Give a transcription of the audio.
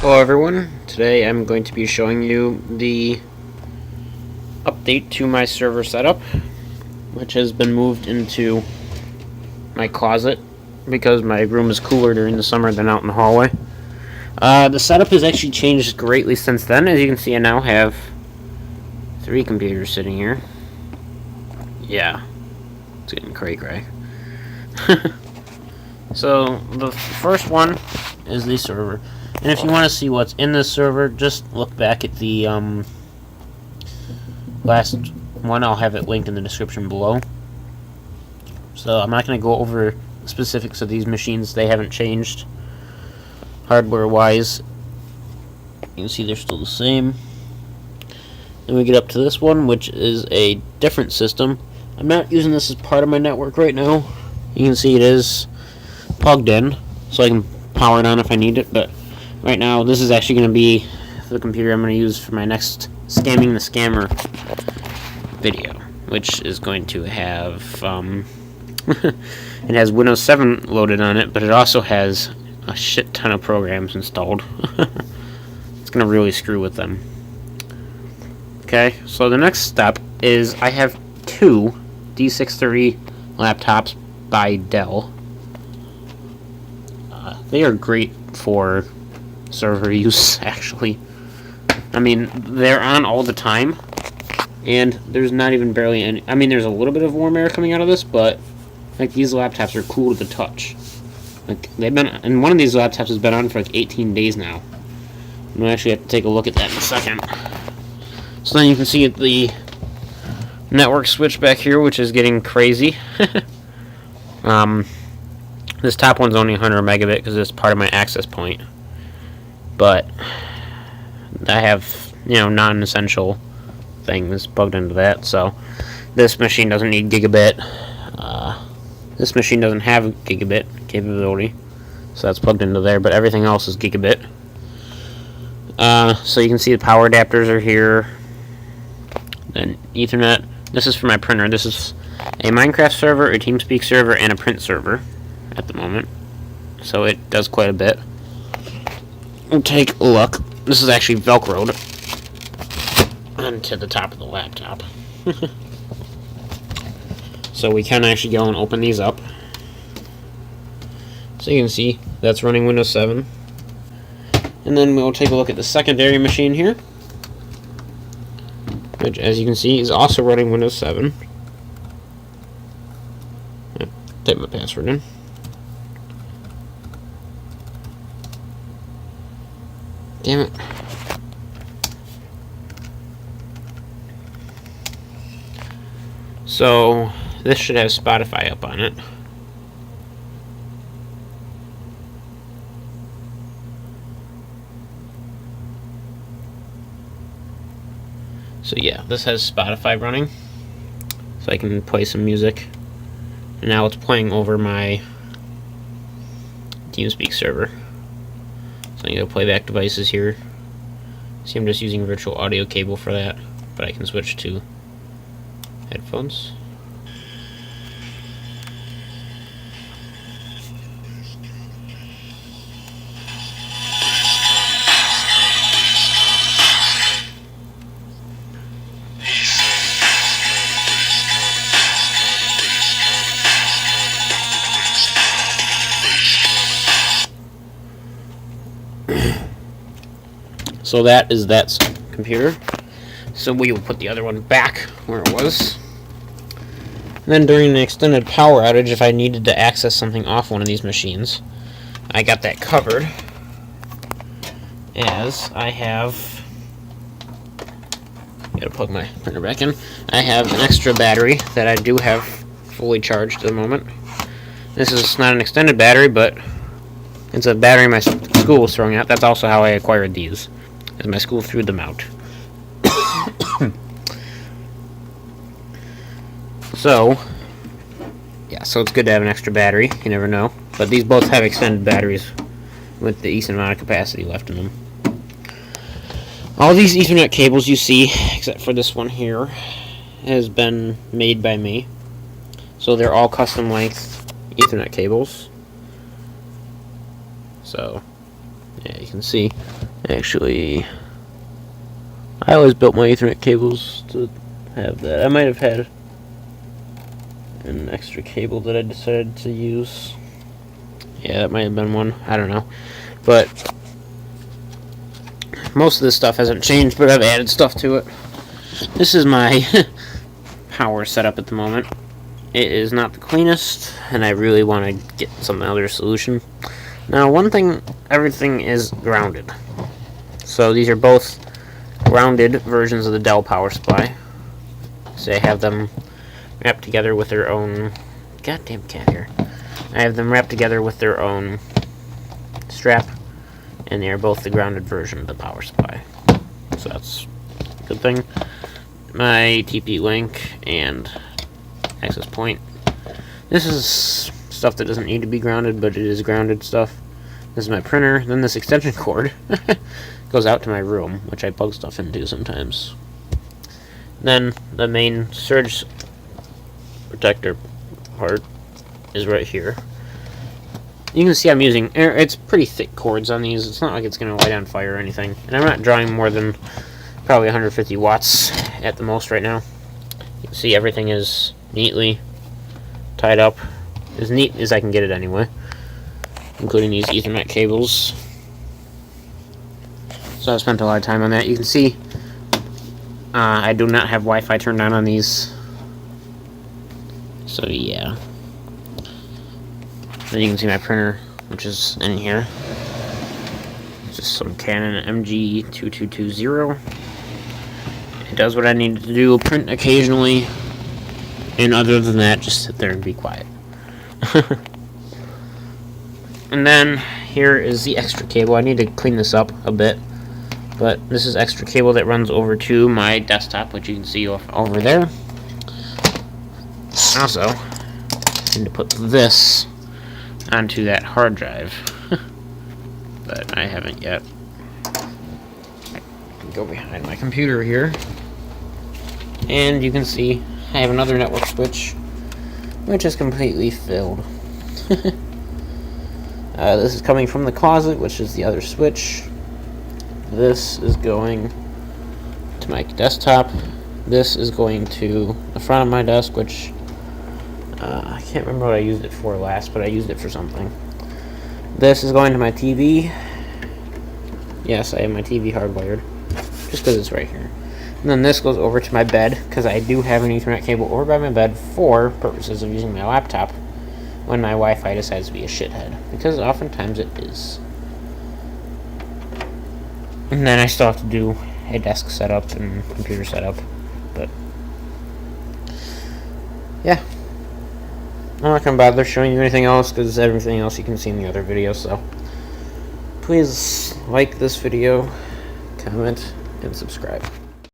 Hello everyone, today I'm going to be showing you the update to my server setup, which has been moved into my closet because my room is cooler during the summer than out in the hallway. The setup has actually changed greatly since then. As you can see, I now have 3 computers sitting here. Yeah, it's getting cray-cray. So, the first one is the server. And if you want to see what's in this server, just look back at the last one. I'll have it linked in the description below. So I'm not going to go over the specifics of these machines. They haven't changed hardware-wise. You can see they're still the same. Then we get up to this one, which is a different system. I'm not using this as part of my network right now. You can see it is plugged in, so I can power it on if I need it, but right now, this is actually going to be the computer I'm going to use for my next Scamming the Scammer video, which is going to have, it has Windows 7 loaded on it, but it also has a shit ton of programs installed. It's going to really screw with them. Okay, so the next step is I have 2 D630 laptops by Dell. They are great for server use, actually. I mean, they're on all the time, and there's not even barely any. I mean, there's a little bit of warm air coming out of this, but like these laptops are cool to the touch. Like they've been, and one of these laptops has been on for like 18 days now. And we'll actually have to take a look at that in a second. So then you can see the network switch back here, which is getting crazy. This top one's only 100 megabit because it's part of my access point. But I have, non-essential things plugged into that, so this machine doesn't need gigabit. This machine doesn't have gigabit capability, so that's plugged into there, but everything else is gigabit. So you can see the power adapters are here. Then Ethernet. This is for my printer. This is a Minecraft server, a TeamSpeak server, and a print server at the moment. So it does quite a bit. We'll take a look. This is actually Velcroed onto the top of the laptop. So we can actually go and open these up. So you can see that's running Windows 7. And then we'll take a look at the secondary machine here, which, as you can see, is also running Windows 7. Type my password in. Damn it. So, this should have Spotify up on it. So yeah, this has Spotify running. So I can play some music. And now it's playing over my TeamSpeak server. So I can go playback devices here. See, I'm just using virtual audio cable for that, but I can switch to headphones. So that is that computer. So we will put the other one back where it was. And then during an extended power outage, if I needed to access something off one of these machines, I got that covered, as I have, gotta plug my printer back in, I have an extra battery that I do have fully charged at the moment. This is not an extended battery, but it's a battery my school was throwing out. That's also how I acquired these, as my school threw them out. So, yeah, so it's good to have an extra battery. You never know. But these both have extended batteries with the decent amount of capacity left in them. All these Ethernet cables you see, except for this one here, has been made by me. So they're all custom length Ethernet cables. So, yeah, you can see. Actually, I always built my Ethernet cables to have that. I might have had an extra cable that I decided to use. Yeah, that might have been one. I don't know. But most of this stuff hasn't changed, but I've added stuff to it. This is my power setup at the moment. It is not the cleanest, and I really want to get some other solution. Now, one thing, everything is grounded. So these are both grounded versions of the Dell power supply. So I have them wrapped together with their own... Goddamn cat here. I have them wrapped together with their own strap, and they are both the grounded version of the power supply. So that's a good thing. My TP-Link and access point. This is stuff that doesn't need to be grounded, but it is grounded stuff. This is my printer. Then this extension cord goes out to my room, which I plug stuff into sometimes. Then the main surge protector part is right here. You can see I'm using, it's pretty thick cords on these. It's not like it's going to light on fire or anything. And I'm not drawing more than probably 150 watts at the most right now. You can see everything is neatly tied up. As neat as I can get it anyway. Including these Ethernet cables. So I spent a lot of time on that. You can see I do not have Wi-Fi turned on these. So yeah. Then you can see my printer, which is in here. It's just some Canon MG2220. It does what I need to do, print occasionally, and other than that, just sit there and be quiet. And then here is the extra cable. I need to clean this up a bit, but this is extra cable that runs over to my desktop, which you can see over there. Also, I need to put this onto that hard drive, but I haven't yet. I can go behind my computer here, and you can see I have another network switch, which is completely filled. This is coming from the closet, which is the other switch. This is going to my desktop. This is going to the front of my desk, which I can't remember what I used it for last, but I used it for something. This is going to my TV. Yes, I have my TV hardwired, just because it's right here. And then this goes over to my bed, because I do have an Ethernet cable over by my bed for purposes of using my laptop when my Wi-Fi decides to be a shithead, because oftentimes it is. And then I still have to do a desk setup and computer setup, but yeah. I'm not going to bother showing you anything else, because everything else you can see in the other video, so please like this video, comment, and subscribe.